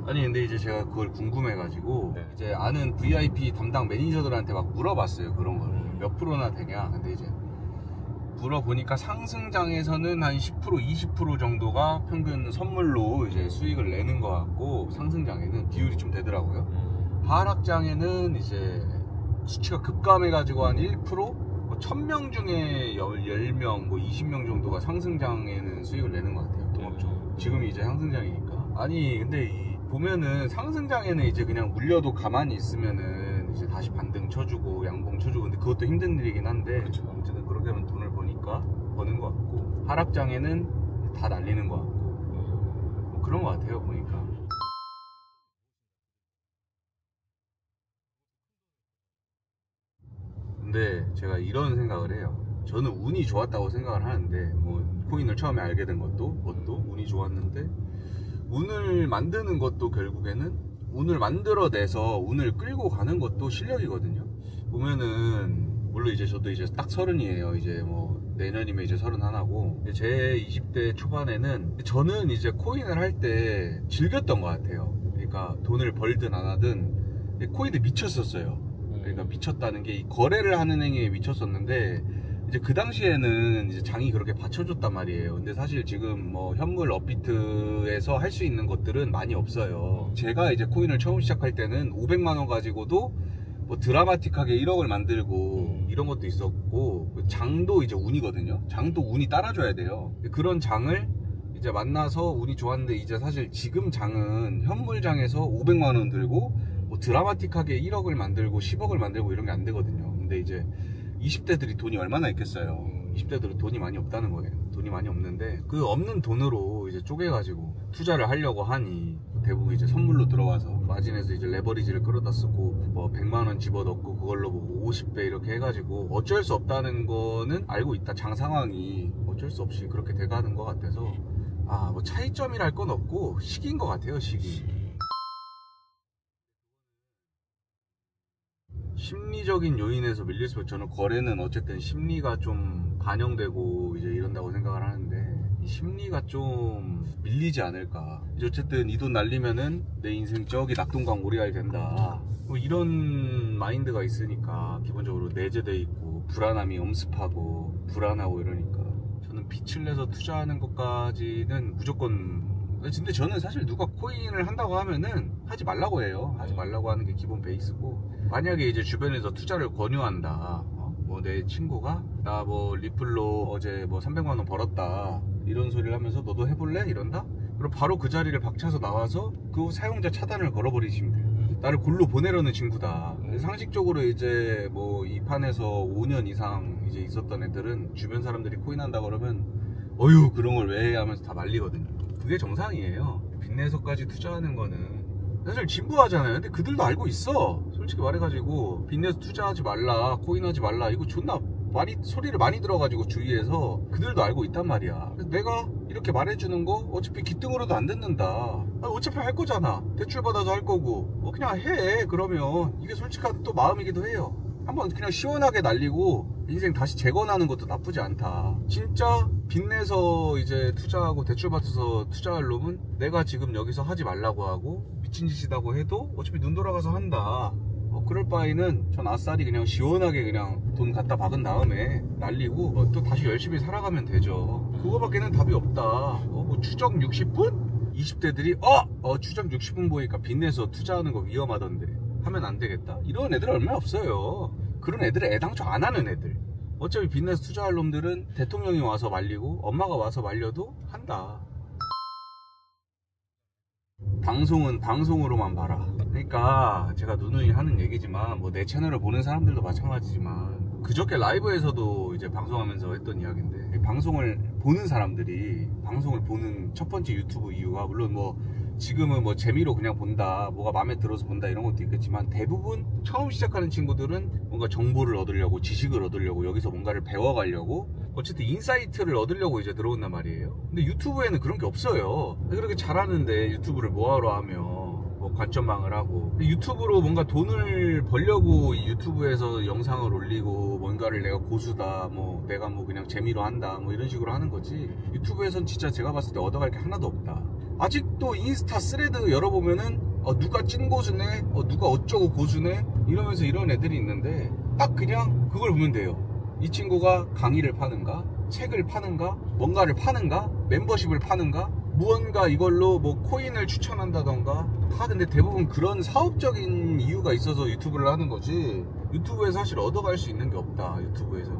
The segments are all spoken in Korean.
아니 근데 이제 제가 그걸 궁금해가지고 네. 이제 아는 VIP 담당 매니저들한테 막 물어봤어요. 그런 거를 몇 프로나 되냐. 근데 이제 물어보니까 상승장에서는 한 10% 20% 정도가 평균 선물로 이제 수익을 내는 것 같고, 상승장에는 비율이 좀 되더라고요. 하락장에는 이제 수치가 급감해가지고 한 1%? 뭐 1000명 중에 10명, 뭐 20명 정도가 상승장에는 수익을 내는 것 같아요. 동업적으로. 지금이 이제 상승장이니까. 아니 근데 보면은 상승장에는 이제 그냥 물려도 가만히 있으면은 이제 다시 반등 쳐주고 양봉 쳐주고, 근데 그것도 힘든 일이긴 한데, 그쵸. 어쨌든 그렇게 하면 돈을 버니까 버는 것 같고, 하락장에는 다 날리는 것 같고, 뭐 그런 것 같아요 보니까. 근데 제가 이런 생각을 해요. 저는 운이 좋았다고 생각을 하는데, 뭐 코인을 처음에 알게 된 것도 운이 좋았는데, 운을 만드는 것도 결국에는 운을 만들어내서 운을 끌고 가는 것도 실력이거든요. 보면은 물론 이제 저도 이제 딱 30이에요. 이제 뭐 내년이면 이제 31하고, 제 20대 초반에는 저는 이제 코인을 할 때 즐겼던 것 같아요. 그러니까 돈을 벌든 안 하든 코인에 미쳤었어요. 그러니까 미쳤다는 게 이 거래를 하는 행위에 미쳤었는데, 이제 그 당시에는 이제 장이 그렇게 받쳐줬단 말이에요. 근데 사실 지금 뭐 현물 업비트에서 할 수 있는 것들은 많이 없어요. 제가 이제 코인을 처음 시작할 때는 500만원 가지고도 뭐 드라마틱하게 1억을 만들고 이런 것도 있었고, 장도 이제 운이거든요. 장도 운이 따라줘야 돼요. 그런 장을 이제 만나서 운이 좋았는데, 이제 사실 지금 장은 현물장에서 500만원 들고 뭐 드라마틱하게 1억을 만들고 10억을 만들고 이런 게 안 되거든요. 근데 이제 20대들이 돈이 얼마나 있겠어요. 20대들은 돈이 많이 없다는 거예요. 돈이 많이 없는데 그 없는 돈으로 이제 쪼개가지고 투자를 하려고 하니, 대부분 이제 선물로 들어와서 마진에서 이제 레버리지를 끌어다 쓰고 뭐 100만원 집어넣고 그걸로 뭐 50배 이렇게 해가지고 어쩔 수 없다는 거는 알고 있다. 장 상황이 어쩔 수 없이 그렇게 돼가는 것 같아서, 뭐 차이점이랄 건 없고 시기인 것 같아요. 시기. 심리적인 요인에서 밀릴 수, 저는 거래는 어쨌든 심리가 좀 반영되고 이제 이런다고 생각을 하는데, 이 심리가 좀 밀리지 않을까. 이제 어쨌든 이 돈 날리면은 내 인생 저기 낙동강 오리알 된다, 뭐 이런 마인드가 있으니까 기본적으로 내재돼 있고 불안함이 엄습하고 불안하고 이러니까, 저는 빛을 내서 투자하는 것까지는 무조건. 근데 저는 사실 누가 코인을 한다고 하면은 하지 말라고 해요. 하지 말라고 하는 게 기본 베이스고, 만약에 이제 주변에서 투자를 권유한다, 뭐 내 친구가 나 뭐 리플로 어제 뭐 300만원 벌었다 이런 소리를 하면서 너도 해볼래? 이런다? 그럼 바로 그 자리를 박차서 나와서 그 사용자 차단을 걸어버리시면 돼요. 나를 골로 보내려는 친구다. 상식적으로 이제 뭐 이 판에서 5년 이상 이제 있었던 애들은 주변 사람들이 코인 한다 그러면 어휴 그런 걸 왜 해 하면서 다 말리거든요. 그게 정상이에요. 빚내서까지 투자하는 거는 사실 진부하잖아요. 근데 그들도 알고 있어. 솔직히 말해가지고 빚내서 투자하지 말라, 코인 하지 말라, 이거 존나 소리를 많이 들어가지고 주위에서 그들도 알고 있단 말이야. 그래서 내가 이렇게 말해주는 거 어차피 기등으로도 안 듣는다. 어차피 할 거잖아. 대출 받아서 할 거고 그냥 해. 그러면 이게 솔직한 또 마음이기도 해요. 한번 그냥 시원하게 날리고 인생 다시 재건하는 것도 나쁘지 않다. 진짜 빚내서 이제 투자하고 대출 받아서 투자할 놈은 내가 지금 여기서 하지 말라고 하고 미친 짓이라고 해도 어차피 눈 돌아가서 한다. 그럴 바에는 전 아싸리 그냥 시원하게 그냥 돈 갖다 박은 다음에 날리고 또 다시 열심히 살아가면 되죠. 그거밖에는 답이 없다. 뭐 추적 60분? 20대들이 추적 60분 보니까 빚내서 투자하는 거 위험하던데 하면 안 되겠다. 이런 애들 얼마 없어요. 그런 애들은 애당초 안 하는 애들. 어차피 빚내서 투자할 놈들은 대통령이 와서 말리고 엄마가 와서 말려도 한다. 방송은 방송으로만 봐라. 그러니까 제가 누누이 하는 얘기지만 뭐 내 채널을 보는 사람들도 마찬가지지만, 그저께 라이브에서도 이제 방송하면서 했던 이야기인데, 방송을 보는 사람들이 방송을 보는 첫 번째 유튜브 이유가, 물론 뭐 지금은 뭐 재미로 그냥 본다, 뭐가 마음에 들어서 본다 이런 것도 있겠지만, 대부분 처음 시작하는 친구들은 뭔가 정보를 얻으려고, 지식을 얻으려고, 여기서 뭔가를 배워가려고, 어쨌든 인사이트를 얻으려고 이제 들어온단 말이에요. 근데 유튜브에는 그런 게 없어요. 그렇게 잘하는데 유튜브를 뭐하러 하며 관점망을 하고 유튜브로 뭔가 돈을 벌려고 유튜브에서 영상을 올리고 뭔가를 내가 고수다 뭐 내가 뭐 그냥 재미로 한다 뭐 이런 식으로 하는 거지 유튜브에선 진짜 제가 봤을 때 얻어갈 게 하나도 없다. 아직도 인스타 스레드 열어보면은 누가 찐 고수네 누가 어쩌고 고수네 이러면서 이런 애들이 있는데 딱 그냥 그걸 보면 돼요. 이 친구가 강의를 파는가 책을 파는가 뭔가를 파는가 멤버십을 파는가 무언가 이걸로 뭐 코인을 추천한다던가 다 근데 대부분 그런 사업적인 이유가 있어서 유튜브를 하는 거지 유튜브에 사실 얻어갈 수 있는 게 없다. 유튜브에서는.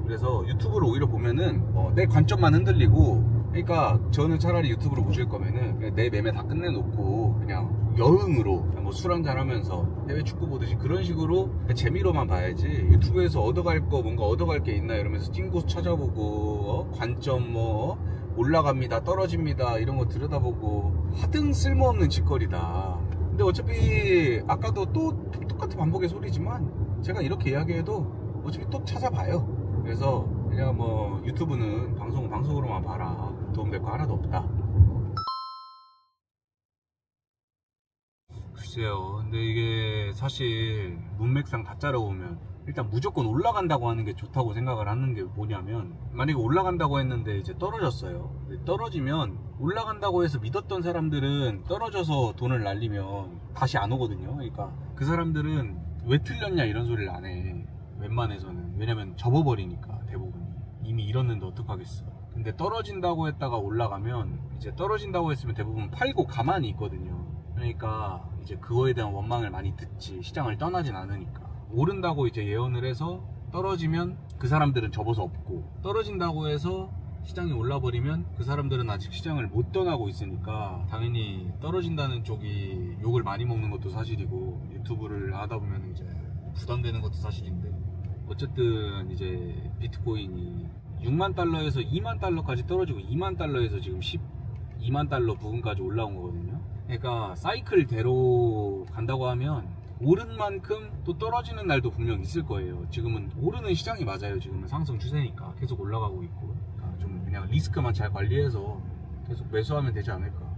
그래서 유튜브를 오히려 보면은 내 관점만 흔들리고 그러니까 저는 차라리 유튜브로 보실 거면은 그냥 내 매매 다 끝내놓고 그냥 여흥으로 뭐 술 한잔 하면서 해외 축구 보듯이 그런 식으로 재미로만 봐야지 유튜브에서 얻어갈 거 뭔가 얻어갈 게 있나 이러면서 찐고수 찾아보고 관점 뭐 올라갑니다 떨어집니다 이런 거 들여다보고 하등 쓸모없는 짓거리다. 근데 어차피 아까도 또 똑같은 반복의 소리지만 제가 이렇게 이야기해도 어차피 또 찾아봐요. 그래서 그냥 뭐 유튜브는 방송으로만 봐라. 도움될 거 하나도 없다. 글쎄요. 근데 이게 사실 문맥상 다 짜려보면 일단 무조건 올라간다고 하는 게 좋다고 생각을 하는 게 뭐냐면 만약에 올라간다고 했는데 이제 떨어졌어요. 떨어지면 올라간다고 해서 믿었던 사람들은 떨어져서 돈을 날리면 다시 안 오거든요. 그러니까 그 사람들은 왜 틀렸냐 이런 소리를 안 해. 웬만해서는. 왜냐면 접어버리니까 대부분이. 이미 잃었는데 어떡하겠어. 근데 떨어진다고 했다가 올라가면 이제 떨어진다고 했으면 대부분 팔고 가만히 있거든요. 그러니까 이제 그거에 대한 원망을 많이 듣지. 시장을 떠나진 않으니까. 오른다고 이제 예언을 해서 떨어지면 그 사람들은 접어서 없고 떨어진다고 해서 시장이 올라버리면 그 사람들은 아직 시장을 못 떠나고 있으니까 당연히 떨어진다는 쪽이 욕을 많이 먹는 것도 사실이고 유튜브를 하다 보면 이제 부담되는 것도 사실인데 어쨌든 이제 비트코인이 6만 달러에서 2만 달러까지 떨어지고 2만 달러에서 지금 12만 달러 부근까지 올라온 거거든요. 그러니까 사이클대로 간다고 하면 오른 만큼 또 떨어지는 날도 분명 있을 거예요. 지금은 오르는 시장이 맞아요. 지금은 상승 추세니까 계속 올라가고 있고 그러니까 좀 그냥 리스크만 잘 관리해서 계속 매수하면 되지 않을까.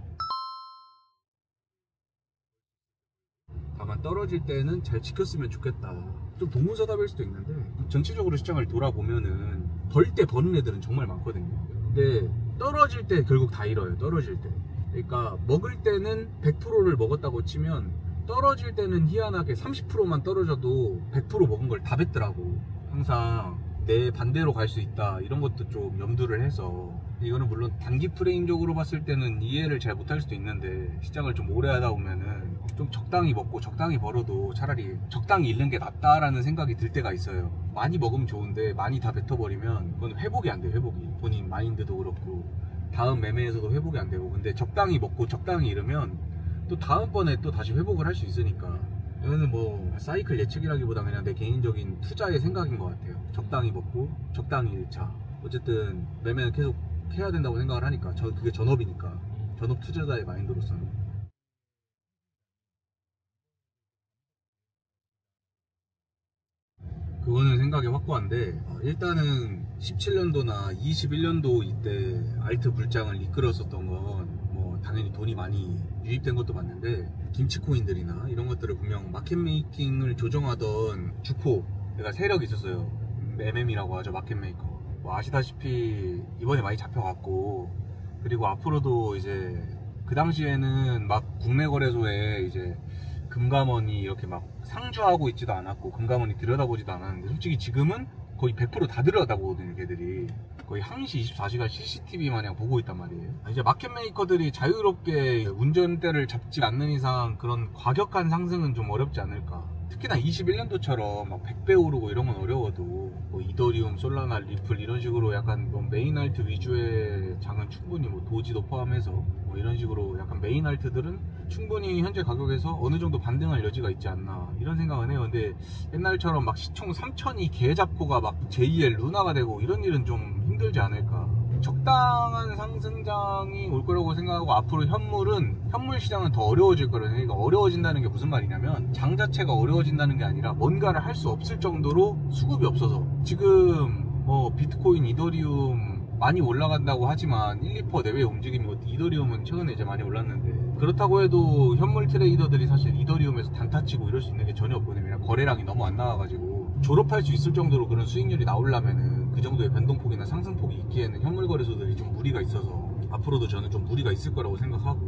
다만 떨어질 때는 잘 지켰으면 좋겠다. 좀 동문서답일 수도 있는데 전체적으로 시장을 돌아보면은 벌 때 버는 애들은 정말 많거든요. 근데 떨어질 때 결국 다 잃어요. 떨어질 때. 그러니까 먹을 때는 100%를 먹었다고 치면 떨어질 때는 희한하게 30%만 떨어져도 100% 먹은 걸 다 뱉더라고. 항상 내 반대로 갈 수 있다 이런 것도 좀 염두를 해서 이거는 물론 단기 프레임적으로 봤을 때는 이해를 잘 못할 수도 있는데 시장을 좀 오래 하다 보면은 좀 적당히 먹고 적당히 벌어도 차라리 적당히 잃는 게 낫다라는 생각이 들 때가 있어요. 많이 먹으면 좋은데 많이 다 뱉어버리면 그건 회복이 안 돼요. 회복이. 본인 마인드도 그렇고 다음 매매에서도 회복이 안 되고 근데 적당히 먹고 적당히 잃으면 또 다음번에 또 다시 회복을 할 수 있으니까 이거는 뭐 사이클 예측이라기보다 그냥 내 개인적인 투자의 생각인 것 같아요. 적당히 먹고 적당히 잃자. 어쨌든 매매는 계속 해야 된다고 생각을 하니까 그게 전업이니까 전업 투자자의 마인드로서는 그거는 생각이 확고한데 일단은 17년도나 21년도 이때 알트 불장을 이끌었었던 건 뭐 당연히 돈이 많이 유입된 것도 맞는데 김치코인들이나 이런 것들을 분명 마켓메이킹을 조정하던 주포 그러니까 세력이 있었어요. MM이라고 하죠. 마켓메이커. 뭐 아시다시피 이번에 많이 잡혀갔고 그리고 앞으로도 이제 그 당시에는 막 국내 거래소에 이제 금감원이 이렇게 막 상주하고 있지도 않았고 금감원이 들여다보지도 않았는데 솔직히 지금은 거의 100% 다 들여다보거든요. 걔들이 거의 항시 24시간 CCTV 마냥 보고 있단 말이에요. 이제 마켓메이커들이 자유롭게 운전대를 잡지 않는 이상 그런 과격한 상승은 좀 어렵지 않을까. 특히나 21년도처럼 막 100배 오르고 이런 건 어려워도 뭐 이더리움, 솔라나, 리플 이런 식으로 약간 뭐 메인 알트 위주의 장은 충분히 뭐 도지도 포함해서 뭐 이런 식으로 약간 메인 알트들은 충분히 현재 가격에서 어느 정도 반등할 여지가 있지 않나 이런 생각은 해요. 근데 옛날처럼 막 시총 3천이 개 잡고가 막 제2의 루나가 되고 이런 일은 좀 힘들지 않을까. 적당한 상승장이 올 거라고 생각하고 앞으로 현물 시장은 더 어려워질 거라는. 그러니까 어려워진다는 게 무슨 말이냐면 장 자체가 어려워진다는 게 아니라 뭔가를 할 수 없을 정도로 수급이 없어서 지금 뭐 비트코인, 이더리움 많이 올라간다고 하지만 1, 2% 내외 움직임이고 이더리움은 최근에 이제 많이 올랐는데 그렇다고 해도 현물 트레이더들이 사실 이더리움에서 단타치고 이럴 수 있는 게 전혀 없거든요. 왜냐면 거래량이 너무 안 나와가지고 졸업할 수 있을 정도로 그런 수익률이 나오려면은 그 정도의 변동폭이나 상승폭이 있기에는 현물 거래소들이 좀 무리가 있어서 앞으로도 저는 좀 무리가 있을 거라고 생각하고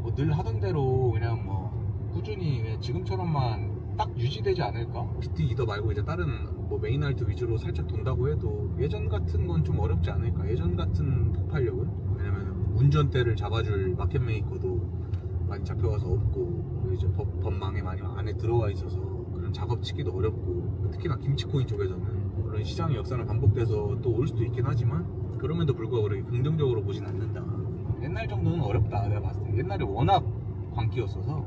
뭐 늘 하던 대로 그냥 뭐 꾸준히 그냥 지금처럼만 딱 유지되지 않을까? PT 이더 말고 이제 다른 뭐 메인알트 위주로 살짝 돈다고 해도 예전 같은 건 좀 어렵지 않을까? 예전 같은 폭발력은? 왜냐면 운전대를 잡아줄 마켓 메이커도 많이 잡혀가서 없고 이제 법망에 많이 안에 들어와 있어서 그런 작업치기도 어렵고 특히나 김치코인 쪽에서는 물론 시장의 역사는 반복돼서 또 올 수도 있긴 하지만 그럼에도 불구하고 그렇게 긍정적으로 보진 않는다. 옛날 정도는 어렵다 내가 봤을 때. 옛날에 워낙 광기였어서